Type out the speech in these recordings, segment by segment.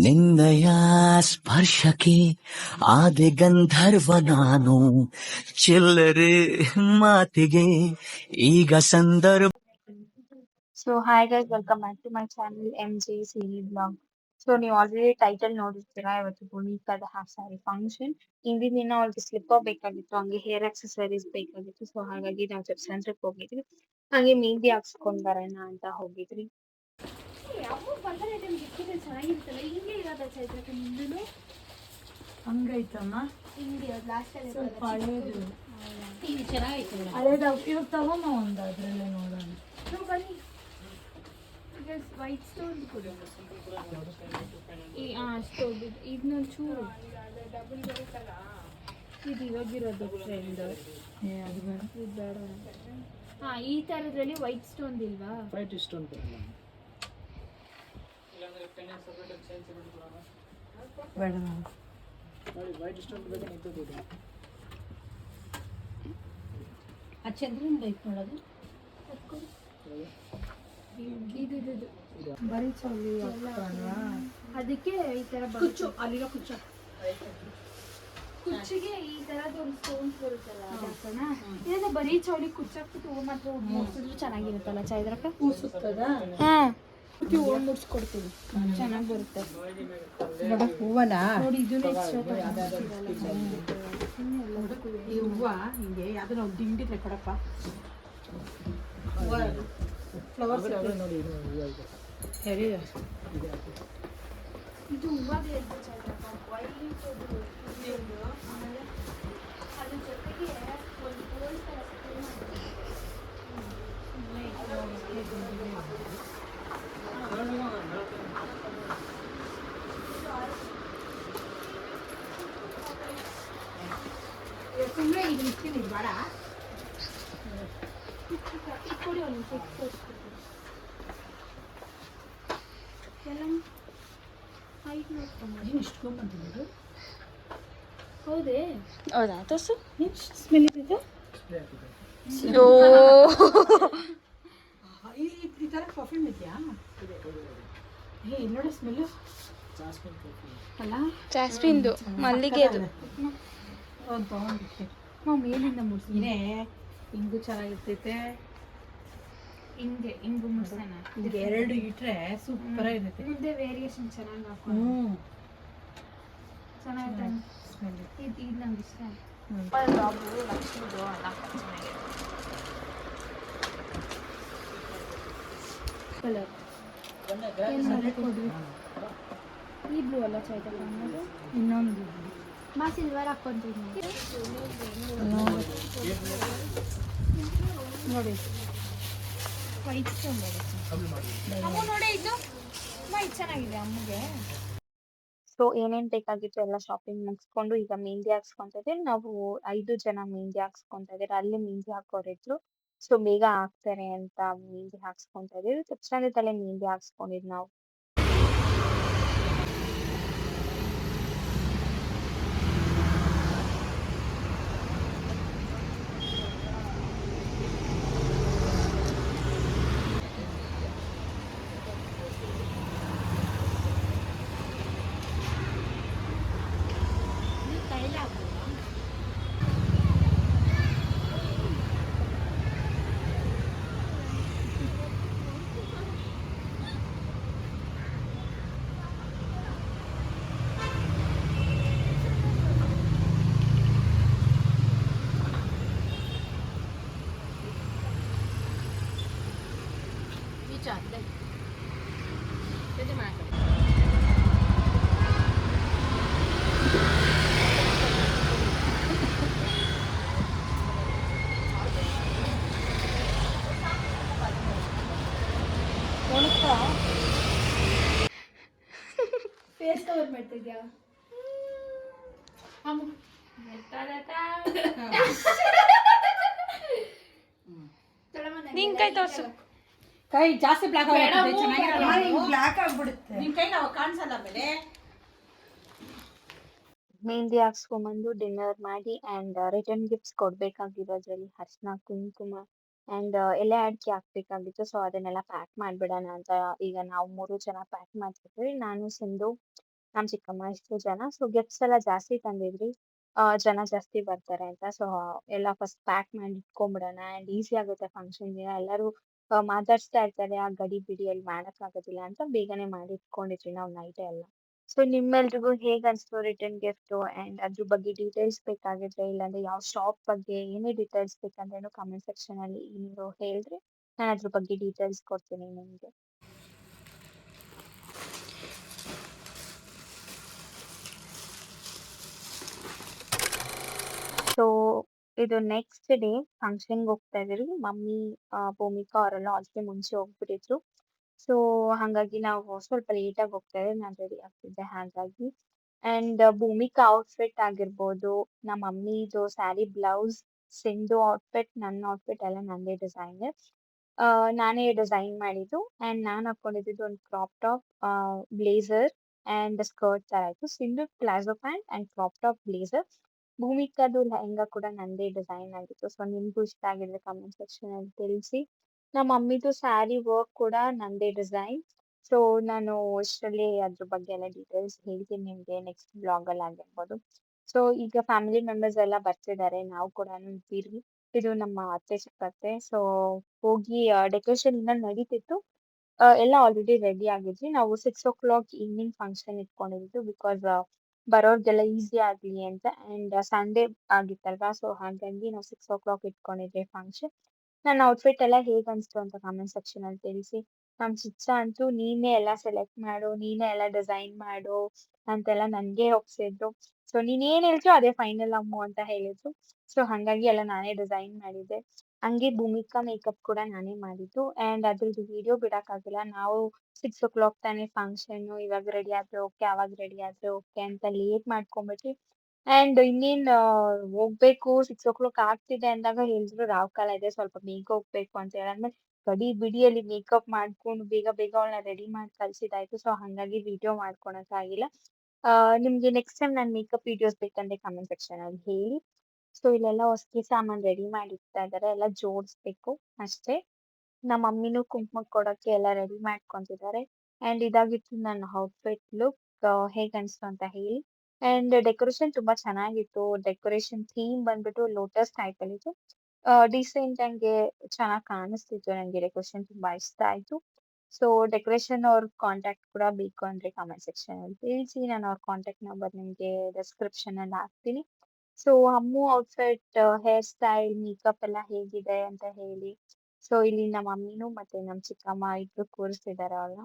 ನಿನ್ನಯ ಸ್ಪರ್ಶಕ್ಕೆ ಆದೆ ಗಂಧರ್ವ ನಾನು, ಚಿಲ್ಲರೆ ಮಾತಿಗೆ ಈಗ ಸಂದರ್ಭ. So hi guys, welcome back to my channel MJ Siri blog. So ನೀವು ಆಲ್ರೆಡಿ ಟೈಟಲ್ ನೋಡಿರ್ತೀರಾ. ಇವತ್ತು ಭೂಮಿಕಾದ ಹಾಫ್ ಸ್ಯಾರಿ ಫಂಕ್ಷನ್. ಇಂದಿನ ದಿನ ಅವ್ರಿಗೆ ಸ್ಲಿಪ್ಪರ್ ಬೇಕಾಗಿತ್ತು, ಹಂಗೆ ಹೇರ್ ಆಕ್ಸೆಸರೀಸ್ ಬೇಕಾಗಿತ್ತು. ಸೊ ಹಾಗಾಗಿ ನಾವು ಜಸ್ಟ್ ಸೆಂಟ್ರಿಗೆ ಹೋಗಿದ್ವಿ, ಹಾಗೆ ಮೆಹಂದಿ ಹಾಕ್ಸ್ಕೊಂಡ್ ಬರೋಣ ಅಂತ ಹೋಗಿದ್ವಿ. ಹಂಗೈತಮ್ಮ ಸ್ವಲ್ಪ ಹಳೇದು ಇವಾಗ ತಗೊಂಬ ಒಂದು ಅದ್ರಲ್ಲೇ ನೋಡೋಣ. ವೈಟ್ ಸ್ಟೋನ್ ಇದನ್ನ ಚೂರು ಇದು ಇವಾಗಿರೋದು ಟ್ರೆಂಡ್. ಅದು ಬೇಡ. ಇದು ಬೇಡ. ಈ ಥರದ್ರಲ್ಲಿ ವೈಟ್ ಸ್ಟೋನ್ ಇಲ್ವಾ? ವೈಟ್ ಸ್ಟೋನ್ ಬೇಡ ನಾವು ನೋಡಿ, ವೈಟ್ ಸ್ಟೋನ್ ಬೇಕಾ ನಿಂತದ್ದು. ಆ ಚಂದ್ರನ್ ಲೈಟ್ ಮಾಡೋದು ಇದು ಬರೀ ಚೌಲಿ ಅದಕ್ಕೆ ಈ ತರ ಕುಚ್ಚು ಅಲ್ಲಿರೋ ಕುಚ್ಚು ಕುಚ್ಚಿಗೆ ಈ ತರದ್ ಒಂದು ಸ್ಟೋನ್ಸ್ ಬರುತ್ತಲ್ಲ, ಹಾಕೋಣ. ಇದನ್ನ ಬರೀ ಚೌಳಿ ಕುಚ್ಚಾಕ್ಬಿಟ್ಟು ಹೂ ಮಾತ್ರ ಮುಡ್ಸಿದ್ರು ಚೆನ್ನಾಗಿರುತ್ತಲ್ಲ ಚೈದ್ರಕ್ಕ. ಹೂ ಸುತ್ತದ ಹೂ ಮುಡ್ಸ್ಕೊಡ್ತೀವಿ, ಚೆನ್ನಾಗಿ ಬರುತ್ತೆ. ಹೂವಲ್ಲ ನೋಡಿ, ಇದನ್ನ ಈ ಹೂವ ಹಿಂಗೆ ಯಾವ್ದನ್ನ ಒಂದು ದಿಂಡಿದ್ರೆ ಕೊಡಪ್ಪ. ಫ್ಲವರ್ಸ್ ನೋಡಿ ಹೇಳಿ. ಇದು ಹೂವಾಗಲೇ ಚೈದ್ರಕ್ಕ, ವೈಟ್ ಆಮೇಲೆ ಅದ್ರ ಜೊತೆಗೆ ಒಂದು ಗೋಲ್ಡ್ ತರ ಸುಮ್ಮನೆ ಇದು ಇರ್ತೀನಿ ಬೇಡ. ಕೊಡಿ ಒಂದು ಫಿಕ್ಸ್ ಎಲ್ಲ ಹೈಟ್ ನೋಡ್ಕೊಂಡು ಇಷ್ಟೊಂಬಂತಿದ್ದು ಹೌದೇ? ಹೌದಾ? ತೋರ್ಸು. ಸ್ಮೆಲ್ ಇದೆ. ಈ ಥರ ಪರ್ಫ್ಯೂಮ್ ಇದೆಯಾ? ಏ ನೋಡಿ ಸ್ಮೆಲ್ಲು ಅಲ್ಲ, ಜಾಸ್ಮಿನ್ದು ಮಲ್ಲಿಗೆದು. ಒಂದು ತೊಗೊಂಡಿರ್ತೀನಿ ನಾವು ಮೇಲಿಂದ ಮುಡ್ಸಿನೇ. ಹಿಂಗೂ ಚೆನ್ನಾಗಿರ್ತೈತೆ. ಹಿಂಗು ಮುಡ್ಸೋಣ. ಹಿಂಗೆ ಎರಡು ಇಟ್ರೆ ಸೂಪರ್ ಆಗಿರುತ್ತೆ. ಮುಂದೆ ವೇರಿಯೇಷನ್ ಚೆನ್ನಾಗಿ ಹಾಕೊಂಡು ಚೆನ್ನಾಗಿದೆ. ಸ್ಮೆಲ್ ಇದು ನಂಗೆ ಇಷ್ಟ. ಲಕ್ಷ್ಮಿದು ಕಲರ್ ಈ ಬ್ಲೂ ಅಲ್ಲ ಚೈತನ್ಯ ಅನ್ನೋದು. ಇನ್ನೊಂದು ಮಾ ಸಿಲ್ವರ್ ಹಾಕೊಂತೀನಿ ನೋಡಿ. ವೈಟ್ ಸ್ಟೋನ್ ಅಮ್ಮ ನೋಡಿ, ಇದು ಚೆನ್ನಾಗಿದೆ ಅಮ್ಮಗೆ. ಸೊ ಏನೇನು ಬೇಕಾಗಿತ್ತು ಎಲ್ಲ ಶಾಪಿಂಗ್ ಮುಗಿಸ್ಕೊಂಡು ಈಗ ಮೆಹಂದಿ ಹಾಕ್ಸ್ಕೊಂತ ಇದ್ದೀವಿ. ನಾವು 5 ಜನ ಮೆಹಂದಿ ಹಾಕ್ಸ್ಕೊಂತ ಇದ್ದೀವಿ. ಅಲ್ಲಿ ಮೆಹಂದಿ ಹಾಕೋರಿದ್ರು, ಸೊ ಬೇಗ ಹಾಕ್ತಾರೆ ಅಂತ ಮೆಹಂದಿ ಹಾಕ್ಸ್ಕೊಂತ ಇದೀವಿ. ತಕ್ಷಣ ತಲೆ ಮೆಹಂದಿ ಹಾಕ್ಸ್ಕೊಂಡಿದ್ ನಾವು. ಫೇಸ್ ಕವರ್ ಮಾಡ್ತಿದ್ಯಾ? ನಿನ್ ಕೈ ತೋರ್ಸು. ಕೈ ಜಾಸ್ತಿ ಬ್ಲಾಕ್ ಬ್ಲಾಕ್ ಆಗ್ಬಿಡುತ್ತೆ. ನಿನ್ ಕೈ ನಾವು ಕಾಣಿಸಲ್ಲ. ಆಮೇಲೆ ಮೆಹಂದಿ ಹಾಕ್ಸ್ಕೊಂಬಂದು ಡಿನ್ನರ್ ಮಾಡಿ ಅಂಡ್ ರಿಟರ್ನ್ ಗಿಫ್ಟ್ಸ್ ಕೊಡ್ಬೇಕಾಗಿರೋದ್ರಲ್ಲಿ ಅರಿಶಿನ ಕುಂಕುಮ ಆ್ಯಂಡ್ ಎಲೆ ಅಡಿಕೆ ಹಾಕ್ಬೇಕಾಗಿತ್ತು. ಸೊ ಅದನ್ನೆಲ್ಲ ಪ್ಯಾಕ್ ಮಾಡ್ಬಿಡೋಣ ಅಂತ ಈಗ ನಾವು 3 ಜನ ಪ್ಯಾಕ್ ಮಾಡ್ತಿದ್ವಿ. ನಾನು, ಸಿಂಧು, ನಮ್ಮ ಚಿಕ್ಕಮ್ಮ ಇಷ್ಟು ಜನ. ಸೊ ಗಿಫ್ಟ್ಸ್ ಎಲ್ಲ ಜಾಸ್ತಿ ತಂದಿದ್ವಿ. ಜನ ಜಾಸ್ತಿ ಬರ್ತಾರೆ ಅಂತ. ಸೊ ಎಲ್ಲ ಫಸ್ಟ್ ಪ್ಯಾಕ್ ಮಾಡಿ ಇಟ್ಕೊಂಡ್ಬಿಡೋಣ ಆ್ಯಂಡ್ ಈಸಿ ಆಗುತ್ತೆ ಫಂಕ್ಷನ್ ದಿನ. ಎಲ್ಲರೂ ಮಾತಾಡ್ಸ್ತಾ ಇರ್ತಾರೆ, ಆ ಗಡಿ ಬಿಡಿಯಲ್ಲಿ ಮಾಡೋಕ್ಕಾಗೋದಿಲ್ಲ ಅಂತ ಬೇಗನೆ ಮಾಡಿ ಇಟ್ಕೊಂಡಿದ್ವಿ ನಾವು ನೈಟೇ ಎಲ್ಲ. ಸೊ ನಿಮ್ಮೆಲ್ರಿಗೂ ಹೇಗೆ ಅನಿಸ್ತು ರಿಟರ್ನ್ ಗಿಫ್ಟು ಆ್ಯಂಡ್ ಅದ್ರ ಬಗ್ಗೆ ಡೀಟೇಲ್ಸ್ ಬೇಕಾಗಿದ್ರೆ, ಇಲ್ಲಾಂದ್ರೆ ಯಾವ ಶಾಪ್ ಬಗ್ಗೆ ಏನೇ ಡೀಟೇಲ್ಸ್ ಬೇಕಂದ್ರೂ ಕಮೆಂಟ್ ಸೆಕ್ಷನಲ್ಲಿ ನೀವು ಹೇಳಿದ್ರೆ ನಾನು ಅದ್ರ ಬಗ್ಗೆ ಡೀಟೇಲ್ಸ್ ಕೊಡ್ತೀನಿ ನಿಮಗೆ. ಸೊ ಇದು ನೆಕ್ಸ್ಟ್ ಡೇ ಫಂಕ್ಷನ್ಗೆ ಹೋಗ್ತಾ ಇದೀವಿ. ಮಮ್ಮಿ, ಭೂಮಿಕಾ ಅವರೆಲ್ಲ ಆಲ್ರೆಡಿ ಮುಂಚೆ ಹೋಗ್ಬಿಟ್ಟಿದ್ರು. ಸೊ ಹಾಗಾಗಿ ನಾವು ಸ್ವಲ್ಪ ಲೇಟಾಗಿ ಹೋಗ್ತಾ ಇದ್ದೀವಿ. ನಾನು ರೆಡಿ ಆಗ್ತಿದ್ದೆ ಹಾಗಾಗಿ. ಆ್ಯಂಡ್ ಭೂಮಿಕಾ ಔಟ್ಫಿಟ್ ಆಗಿರ್ಬೋದು, ನಮ್ಮ ಮಮ್ಮಿದು ಸ್ಯಾರಿ ಬ್ಲೌಸ್, ಸಿಂಧು ಔಟ್ಫಿಟ್, ನನ್ನ ಔಟ್ಫಿಟ್ ಎಲ್ಲ ನಂದೇ ಡಿಸೈನ್. ನಾನೇ ಡಿಸೈನ್ ಮಾಡಿದ್ದು. ಆ್ಯಂಡ್ ನಾನು ಹಾಕೊಂಡಿದ್ದು ಒಂದು crop top, blazer and skirt ಥರ ಇತ್ತು. Sindhu palazzo pant and crop top blazer. ಭೂಮಿಕಾದು ಲೆಹಂಗಾ ಕೂಡ ನಂದೇ ಡಿಸೈನ್ ಆಗಿತ್ತು. ಸೊ ನಿಮಗೂ ಇಷ್ಟ ಆಗಿದ್ರೆ ಕಮೆಂಟ್ ಸೆಕ್ಷನಲ್ಲಿ ತಿಳಿಸಿ. ನಮ್ಮ ಮಮ್ಮಿದು ಸ್ಯಾರಿ ವರ್ಕ್ ಕೂಡ ನಂದೇ ಡಿಸೈನ್. ಸೊ ನಾನು ಇಷ್ಟರಲ್ಲಿ ಅದ್ರ ಬಗ್ಗೆ ಎಲ್ಲ ಡೀಟೇಲ್ಸ್ ಹೇಳ್ತೀನಿ ನಿಮಗೆ ನೆಕ್ಸ್ಟ್ ಬ್ಲಾಗಲ್ಲಿ ಆಗಿರ್ಬೋದು. ಸೊ ಈಗ ಫ್ಯಾಮಿಲಿ ಮೆಂಬರ್ಸ್ ಎಲ್ಲ ಬರ್ತಿದ್ದಾರೆ, ನಾವು ಕೂಡ ಇದ್ದೀವಿ. ಇದು ನಮ್ಮ ಅತ್ತೆ ಚಿಕ್ಕತ್ತೆ. ಸೊ ಹೋಗಿ ಡೆಕೋರೇಷನ್ ಇನ್ನೂ ನಡೀತಿತ್ತು. ಎಲ್ಲ ಆಲ್ರೆಡಿ ರೆಡಿ ಆಗಿದ್ವಿ. ನಾವು 6 o'clock ಈವ್ನಿಂಗ್ ಫಂಕ್ಷನ್ ಇಟ್ಕೊಂಡಿದ್ದು ಬಿಕಾಸ್ ಬರೋರ್ಗೆಲ್ಲ ಈಸಿ ಆಗಲಿ ಅಂತ. ಆ್ಯಂಡ್ ಸಂಡೇ ಆಗಿತ್ತಲ್ವಾ, ಸೊ ಹಾಗಾಗಿ ನಾವು 6 o'clock ಇಟ್ಕೊಂಡಿದ್ವಿ ಫಂಕ್ಷನ್. ನನ್ನ ಔಟ್ಫಿಟ್ ಎಲ್ಲ ಹೇಗೆ ಅನಿಸ್ತು ಅಂತ ಕಮೆಂಟ್ ಸೆಕ್ಷನಲ್ಲಿ ತಿಳಿಸಿ. ನಮ್ಮ ಚಿಚ್ಚ ಅಂತೂ ನೀನೇ ಎಲ್ಲ ಸೆಲೆಕ್ಟ್ ಮಾಡು, ನೀನೇ ಎಲ್ಲ ಡಿಸೈನ್ ಮಾಡು ಅಂತೆಲ್ಲ ನನಗೆ ಒಪ್ಸಿದ್ರು. ಸೊ ನೀನೇನು ಹೇಳ್ತೀಯೋ ಅದೇ ಫೈನಲ್ ಅಮ್ಮು ಅಂತ ಹೇಳಿದ್ರು. ಸೊ ಹಾಗಾಗಿ ಎಲ್ಲ ನಾನೇ ಡಿಸೈನ್ ಮಾಡಿದ್ದೆ. ಹಂಗೆ ಭೂಮಿಕಾ ಮೇಕಪ್ ಕೂಡ ನಾನೇ ಮಾಡಿದ್ದು. ಆ್ಯಂಡ್ ಅದ್ರದ್ದು ವಿಡಿಯೋ ಬಿಡೋಕ್ಕಾಗಿಲ್ಲ. ನಾವು 6 o'clock ತಾನೇ ಫಂಕ್ಷನ್ನು, ಇವಾಗ ರೆಡಿ ಆದರೆ ಓಕೆ, ಆವಾಗ ರೆಡಿ ಆದರೆ ಓಕೆ ಅಂತ ಲೇಟ್ ಮಾಡ್ಕೊಂಬಿಟ್ವಿ. ಆ್ಯಂಡ್ ಇನ್ನೇನು ಹೋಗ್ಬೇಕು, 6 o'clock ಆಗ್ತಿದೆ ಅಂದಾಗ ಹೇಳಿದ್ರು ರಾವ್ ಕಾಲ ಇದೆ, ಸ್ವಲ್ಪ ಬೇಗ ಹೋಗ್ಬೇಕು ಅಂತ ಹೇಳಾದ್ಮೇಲೆ ಗಡಿ ಬಿಡಿಯಲ್ಲಿ ಮೇಕಪ್ ಮಾಡ್ಕೊಂಡು ಬೇಗ ಬೇಗ ಅವಳನ್ನ ರೆಡಿ ಮಾಡಿ ಕಳ್ಸಿದ್ದಾಯ್ತು. ಸೊ ಹಾಗಾಗಿ ವಿಡಿಯೋ ಮಾಡ್ಕೊಳಕ್ಕಾಗಿಲ್ಲ. ನಿಮಗೆ ನೆಕ್ಸ್ಟ್ ಟೈಮ್ ನಾನು ಮೇಕಪ್ ವಿಡಿಯೋಸ್ ಬೇಕಂದ್ರೆ ಕಮೆಂಟ್ ಸೆಕ್ಷನಲ್ಲಿ ಹೇಳಿ. ಸೊ ಇಲ್ಲೆಲ್ಲ ಹೊಸ್ತಿ ಸಾಮಾನು ರೆಡಿ ಮಾಡಿ ಇಡ್ತಾ ಇದ್ದಾರೆ, ಎಲ್ಲ ಜೋಡಿಸ್ಬೇಕು ಅಷ್ಟೇ. ನಮ್ಮ ಮಮ್ಮಿನೂ ಕುಂಕುಮಕ್ಕೆ ಕೊಡೋಕ್ಕೆ ಎಲ್ಲ ರೆಡಿ ಮಾಡ್ಕೊಂತಿದ್ದಾರೆ. ಆ್ಯಂಡ್ ಇದಾಗಿತ್ತು ನನ್ನ ಔಟ್ಫಿಟ್ ಲುಕ್. ಹೇಗೆ ಅನಿಸ್ತು ಅಂತ ಹೇಳಿ. ಆ್ಯಂಡ್ ಡೆಕೋರೇಷನ್ ತುಂಬಾ ಚೆನ್ನಾಗಿತ್ತು. ಡೆಕೋರೇಷನ್ ಥೀಮ್ ಬಂದ್ಬಿಟ್ಟು ಲೋಟಸ್ ಟೈಪಲ್ಲಿತ್ತು. ಡೀಸೆಂಟ್ ಹಂಗೆ ಚೆನ್ನಾಗಿ ಕಾಣಿಸ್ತಿತ್ತು. ನನಗೆ ಡೆಕೋರೇಷನ್ ತುಂಬಾ ಇಷ್ಟ ಆಯಿತು. ಸೊ ಡೆಕೋರೇಷನ್ ಅವ್ರ ಕಾಂಟ್ಯಾಕ್ಟ್ ಕೂಡ ಬೇಕು ಅಂದರೆ ಕಮೆಂಟ್ ಸೆಕ್ಷನಲ್ಲಿ ತಿಳಿಸಿ. ನಾನು ಅವ್ರ ಕಾಂಟ್ಯಾಕ್ಟ್ ನಂಬರ್ ನಿಮಗೆ ಡಿಸ್ಕ್ರಿಪ್ಷನಲ್ಲಿ ಹಾಕ್ತೀನಿ. ಸೊ ಅಮ್ಮು ಔಟ್ಫಿಟ್, ಹೇರ್ ಸ್ಟೈಲ್, ಮೇಕಪ್ ಎಲ್ಲ ಹೇಗಿದೆ ಅಂತ ಹೇಳಿ. ಸೊ ಇಲ್ಲಿ ನಮ್ಮ ಮಮ್ಮಿನೂ ಮತ್ತೆ ನಮ್ಮ ಚಿಕ್ಕಮ್ಮ ಇಬ್ರು ಕೂರಿಸ್ತಿದ್ದಾರೆ ಅವ್ಳನ್ನ.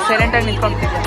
ಸೈಲೆಂಟ್ ಆಗಿ ನಿಂತ್ಕೊಂಡ್ಬಿಟ್ಟಿದ್ಯಾ?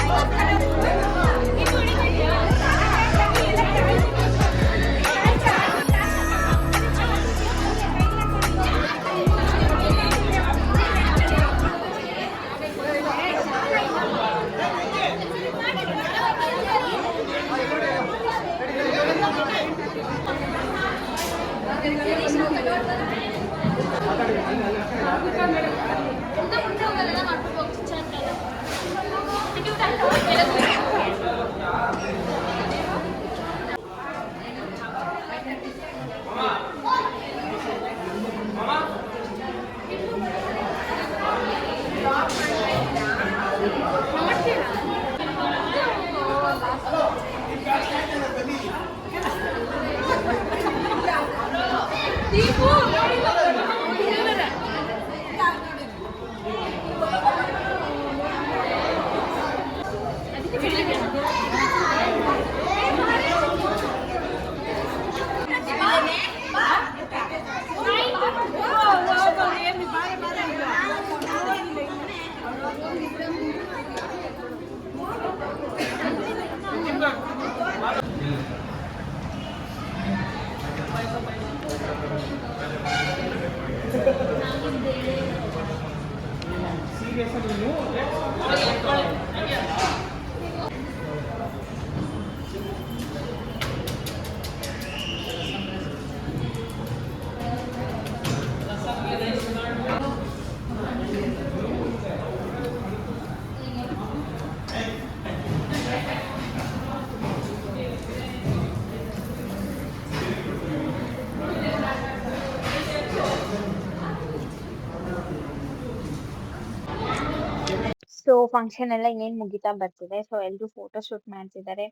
ಸೊ ಫಂಕ್ಷನ್ ಎಲ್ಲ ಇನ್ನೇನ್ ಮುಗಿತಾ ಬರ್ತಿದೆ. ಸೊ ಎಲ್ರು ಫೋಟೋ ಶೂಟ್ ಮಾಡ್ತಿದ್ದಾರೆ.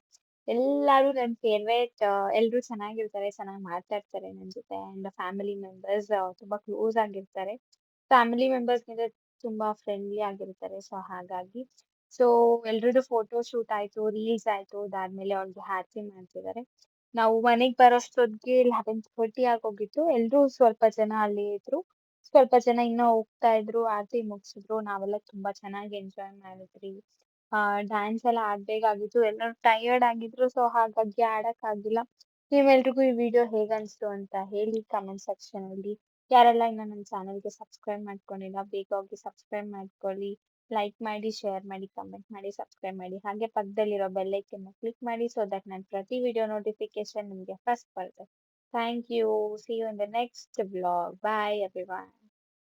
ಎಲ್ಲಾರು ನನ್ ಫೇವ್ರೇಟ್. ಎಲ್ರು ಚೆನ್ನಾಗಿರ್ತಾರೆ, ಚೆನ್ನಾಗ್ ಮಾತಾಡ್ತಾರೆ ನನ್ ಜೊತೆ. ಅಂಡ್ ಫ್ಯಾಮಿಲಿ ಮೆಂಬರ್ಸ್ ತುಂಬಾ ಕ್ಲೋಸ್ ಆಗಿರ್ತಾರೆ. ಫ್ಯಾಮಿಲಿ ಮೆಂಬರ್ಸ್‌ಗಿಂತ ತುಂಬಾ ಫ್ರೆಂಡ್ಲಿ ಆಗಿರ್ತಾರೆ. ಸೊ ಹಾಗಾಗಿ ಸೊ ಎಲ್ರದ್ದು ಫೋಟೋ ಶೂಟ್ ಆಯ್ತು, ರೀಲ್ಸ್ ಆಯ್ತು. ಅದಾದ್ಮೇಲೆ ಅವ್ರಿಗೆ ಆರತಿ ಮಾಡ್ತಿದ್ದಾರೆ. ನಾವು ಮನೆಗ್ ಬರೋಷ್ಟೊತ್ತಿಗೆ 11:30 ಆಗೋಗಿತ್ತು. ಎಲ್ರು ಸ್ವಲ್ಪ ಜನ ಅಲ್ಲೇ ಇದ್ರು. ಸ್ವಲ್ಪ ಜನ ಇನ್ನೂ ಹೋಗ್ತಾ ಇದ್ರು. ಆರತಿ ಮುಗ್ಸಿದ್ರು. ನಾವೆಲ್ಲ ತುಂಬಾ ಚೆನ್ನಾಗಿ ಎಂಜಾಯ್ ಮಾಡಿದ್ರಿ. ಡ್ಯಾನ್ಸ್ ಎಲ್ಲ ಆಡ್ಬೇಕಾಗಿತ್ತು. ಎಲ್ಲರೂ ಟಯರ್ಡ್ ಆಗಿದ್ರು. ಸೊ ಹಾಗಾಗಿ ಆಡಕ್ಕಾಗಿಲ್ಲ. ನಿಮ್ಮೆಲ್ರಿಗೂ ಈ ವಿಡಿಯೋ ಹೇಗನ್ಸ್ತು ಅಂತ ಹೇಳಿ ಕಮೆಂಟ್ ಸೆಕ್ಷನ್ ಅಲ್ಲಿ. ಯಾರೆಲ್ಲ ಇನ್ನ ನನ್ನ ಚಾನೆಲ್‌ಗೆ ಸಬ್ಸ್ಕ್ರೈಬ್ ಮಾಡ್ಕೊಂಡಿಲ್ಲ ಬೇಗ ಹೋಗಿ ಸಬ್ಸ್ಕ್ರೈಬ್ ಮಾಡ್ಕೊಳ್ಳಿ. ಲೈಕ್ ಮಾಡಿ, ಶೇರ್ ಮಾಡಿ, ಕಮೆಂಟ್ ಮಾಡಿ, ಸಬ್ಸ್ಕ್ರೈಬ್ ಮಾಡಿ. ಹಾಗೆ ಪಕ್ಕದಲ್ಲಿರೋ ಬೆಲ್ ಐಕನ್‌ನ ಕ್ಲಿಕ್ ಮಾಡಿ ಸೊ ದಟ್ ನನ್ನ ಪ್ರತಿ ವಿಡಿಯೋ ನೋಟಿಫಿಕೇಶನ್ ನಿಮ್ಗೆ ಫಸ್ಟ್ ಬರುತ್ತೆ. Thank you. See you in the next vlog. Bye everyone.